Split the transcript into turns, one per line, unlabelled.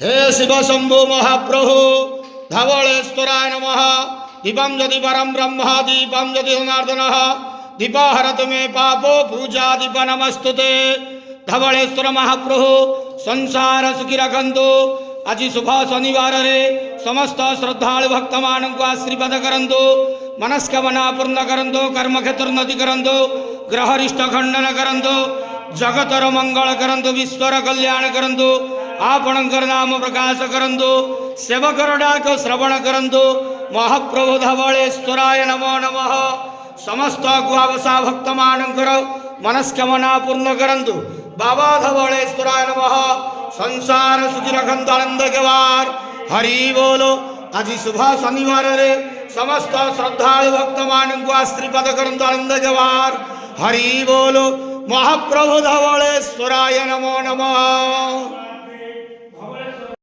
हे शिव शंभो महाप्रभु धवलेश्वराय नमः। दीपं यदि परं ब्रह्म दीपं यदि जनार्दनः दीपहरतु मे पापो पूजा दीप नमस्तुते। धवलेश्वर महाप्रभु संसार सुखी रखंतु। आज शुभ शनिवार रे समस्त श्रद्धालु भक्त मान को आशीर्वाद करंतु। मनस्कामना पूर्ण करंतु। कर्म क्षेत्र उन्नति करंतु। ग्रहरिष्ट खंडन करंतु। जगतर मंगल करंतु। विश्वर कल्याण करंतु। आपणकर नाम प्रकाश करंतु। सेवकर डाक श्रवण करंतु। महाप्रभु धवलेश्वराय नमो नमः। समस्त गुआवसा भक्त मानकर मनस्कामना पूर्ण करंतु। बाबा धवलेश्वराय नमः। संसार सुखी रखंतु आनंद केवार हरि बोलो। आज शुभ शनिवार रे समस्त श्रद्धालु भक्त मान को आशीर्वाद करंतु आनंद केवार हरि बोलो। महाप्रभु धवलेश्वराय नमो नमः।